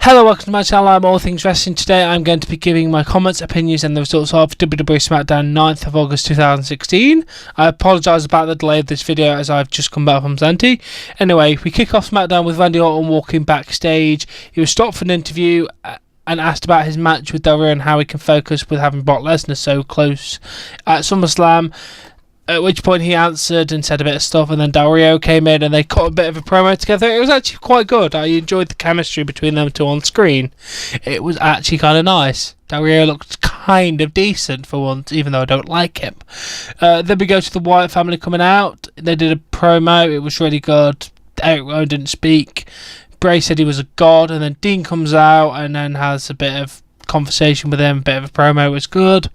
Hello, welcome to my channel. I'm All Things Wrestling. Today I'm going to be giving my comments, opinions and the results of WWE SmackDown 9th of August 2016. I apologise about the delay of this video as I've just come back from Zante. Anyway, we kick off SmackDown with Randy Orton walking backstage. He was stopped for an interview and asked about his match with Del Rio and how he can focus with having Brock Lesnar so close at SummerSlam. At which point he answered and said a bit of stuff, and then Del Rio came in and they cut a bit of a promo together. It was actually quite good. I enjoyed the chemistry between them two on screen. It was actually kind of nice. Del Rio looked kind of decent for once, even though I don't like him. Then we go to the Wyatt family coming out. They did a promo. It was really good. Eric Rowan didn't speak. Bray said he was a god, and then Dean comes out and then has a bit of conversation with him, a bit of a promo. Was good.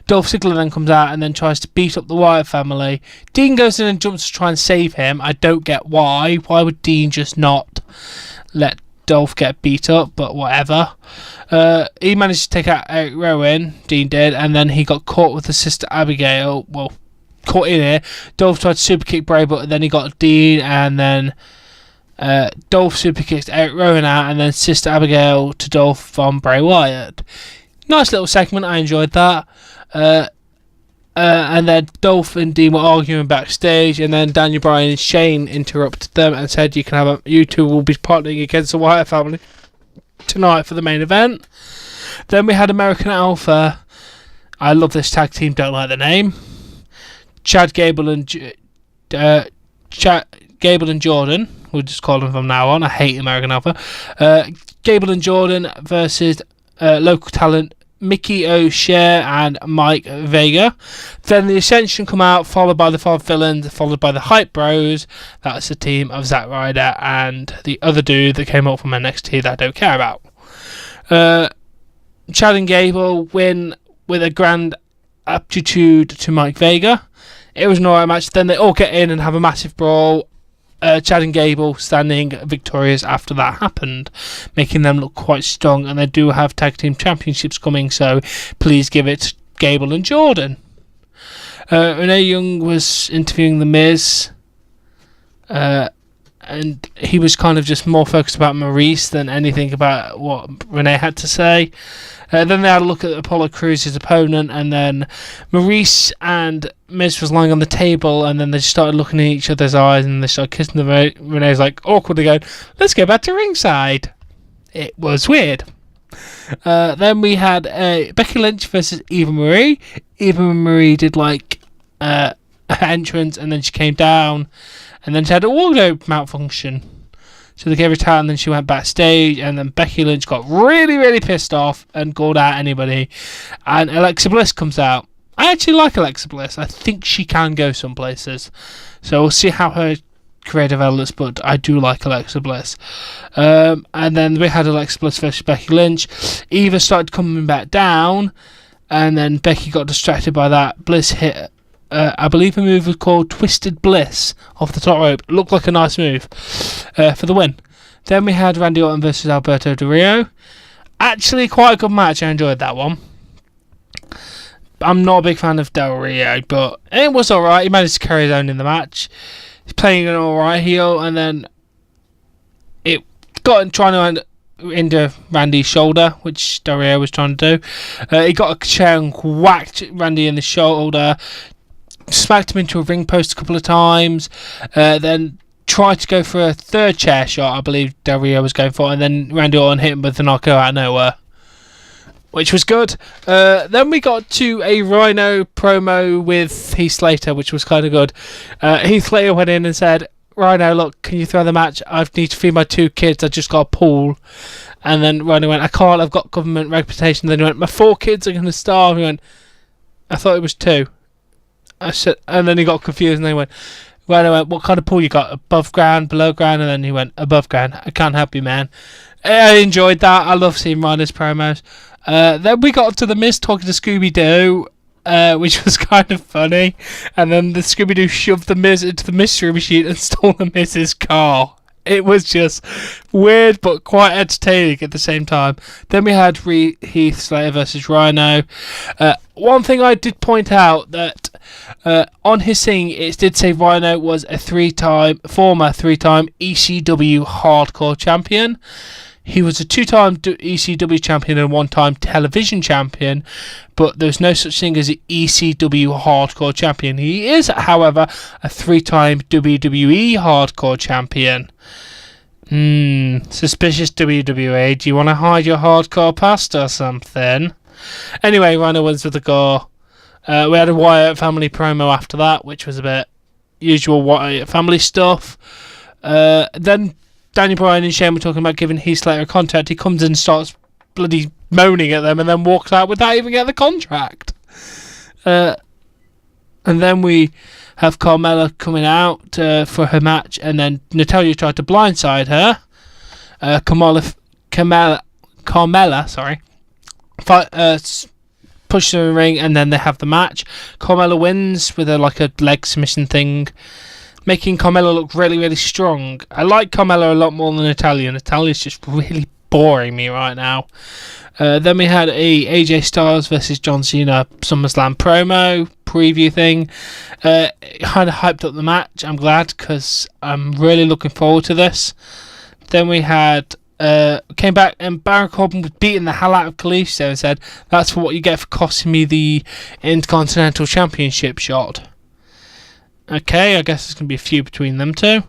Dolph Ziggler then comes out and then tries to beat up the Wyatt family. Dean goes in and jumps to try and save him. I don't get why. Why would Dean just not let Dolph get beat up? But whatever. He managed to take out Eric Rowan, Dean did, and then he got caught with his sister Abigail. Well, caught in here. Dolph tried to super kick Bray, but then he got Dean, and then Dolph super kicked Eric Rowan out, and then Sister Abigail to Dolph from Bray Wyatt. Nice little segment, I enjoyed that. And then Dolph and Dean were arguing backstage, and then Daniel Bryan and Shane interrupted them and said, you two will be partnering against the Wyatt family tonight for the main event. Then we had American Alpha. I love this tag team, don't like the name. Chad Gable and Jordan. We'll just call them from now on. I hate American Alpha. Gable and Jordan versus local talent Mickey O'Shea and Mike Vega. Then the Ascension come out, followed by the Five Villains, followed by the Hype Bros. That's the team of Zack Ryder and the other dude that came up from NXT that I don't care about. Chad and Gable win with a grand aptitude to Mike Vega. It was an alright match. Then they all get in and have a massive brawl. Chad and Gable standing victorious after that happened, making them look quite strong, and they do have tag team championships coming, so please give it to Gable and Jordan. Renee Young was interviewing The Miz, and he was kind of just more focused about Maurice than anything about what Renee had to say. Then they had a look at Apollo Crews' opponent, and then Maurice and Miz was lying on the table, and then they just started looking in each other's eyes, and they started kissing them. Renee's like awkwardly going, "Let's go back to ringside." It was weird. Then we had Becky Lynch versus Eva Marie. Eva Marie did her entrance, and then she came down, and then she had a wardrobe malfunction. So they gave her a towel, and then she went backstage, and then Becky Lynch got really, really pissed off and called out anybody. And Alexa Bliss comes out. I actually like Alexa Bliss. I think she can go some places. So we'll see how her career develops, but I do like Alexa Bliss. And then we had Alexa Bliss versus Becky Lynch. Eva started coming back down, and then Becky got distracted by that. Bliss hit I believe the move was called Twisted Bliss off the top rope. Looked like a nice move for the win. Then we had Randy Orton versus Alberto Del Rio. Actually, quite a good match. I enjoyed that one. I'm not a big fan of Del Rio, but it was alright. He managed to carry his own in the match. He's playing an alright heel, and then it got trying to into Randy's shoulder, which Del Rio was trying to do. He got a chair and whacked Randy in the shoulder. Smacked him into a ring post a couple of times, then tried to go for a third chair shot, I believe Del Rio was going for, and then Randy Orton hit him with the knockout out of nowhere, which was good. Then we got to a Rhino promo with Heath Slater, which was kind of good. Heath Slater went in and said, "Rhino, look, can you throw the match? I need to feed my 2 kids. I just got a pool." And then Rhino went, "I can't, I've got government reputation." Then he went, "My 4 kids are going to starve." He went, "I thought it was 2. I said, and then he got confused, and they went, "What kind of pool you got? Above ground, below ground?" And then he went, "Above ground. I can't help you, man." I enjoyed that. I love seeing Rhino's promos. Then we got to the Miz talking to Scooby-Doo, which was kind of funny. And then the Scooby-Doo shoved the Miz into the mystery machine and stole the Miz's car. It was just weird, but quite entertaining at the same time. Then we had Heath Slater versus Rhino. One thing I did point out that on his thing, it did say Rhino was a former three-time ECW hardcore champion. He was a 2-time ECW champion and 1-time television champion, but there's no such thing as an ECW hardcore champion. He is, however, a 3-time WWE hardcore champion. Suspicious WWE. Do you want to hide your hardcore past or something? Anyway, Rhino wins with a gore. We had a Wyatt family promo after that, which was a bit usual Wyatt family stuff. Then Daniel Bryan and Shane were talking about giving Heath Slater a contract. He comes in and starts bloody moaning at them and then walks out without even getting the contract. And then we have Carmella coming out for her match, and then Natalya tried to blindside her. Carmella, sorry, pushes her in the ring, and then they have the match. Carmella wins with a leg submission thing, making Carmella look really, really strong. I like Carmella a lot more than Natalya. Natalya's just really boring me right now. Then we had a AJ Styles versus John Cena SummerSlam promo preview thing. Kind of hyped up the match. I'm glad, because I'm really looking forward to this. Then we had came back, and Baron Corbin was beating the hell out of Kalisto and said, "That's what you get for costing me the Intercontinental Championship shot." Okay, I guess there's going to be a feud between them two.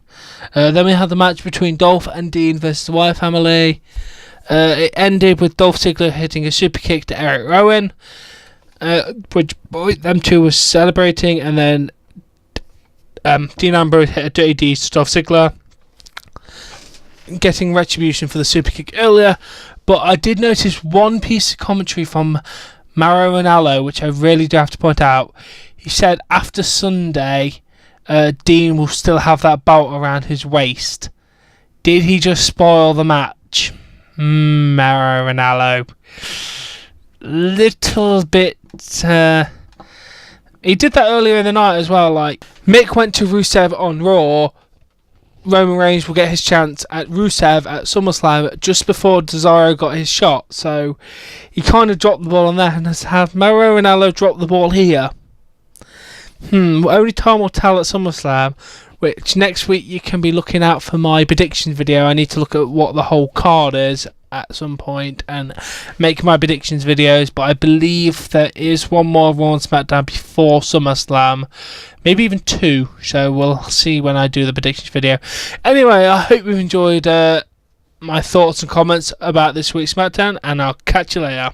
Then we had the match between Dolph and Dean versus the Wyatt family. It ended with Dolph Ziggler hitting a super kick to Eric Rowan, which them two were celebrating, and then Dean Ambrose hit a dirty deed to Dolph Ziggler, getting retribution for the super kick earlier. But I did notice one piece of commentary from Mauro Ranallo, which I really do have to point out. He said after Sunday, Dean will still have that belt around his waist. Did he just spoil the match? Mauro Ranallo. Little bit. He did that earlier in the night as well. Like, Mick went to Rusev on Raw. Roman Reigns will get his chance at Rusev at SummerSlam just before Cesaro got his shot. So he kind of dropped the ball on there, and has had Mauro Ranallo drop the ball here. Only time will tell at SummerSlam, which next week you can be looking out for my prediction video. I need to look at what the whole card is at some point and make my predictions videos, but I believe there is one more Raw and SmackDown before SummerSlam, maybe even 2, so we'll see when I do the predictions video. Anyway, I hope you've enjoyed my thoughts and comments about this week's SmackDown, and I'll catch you later.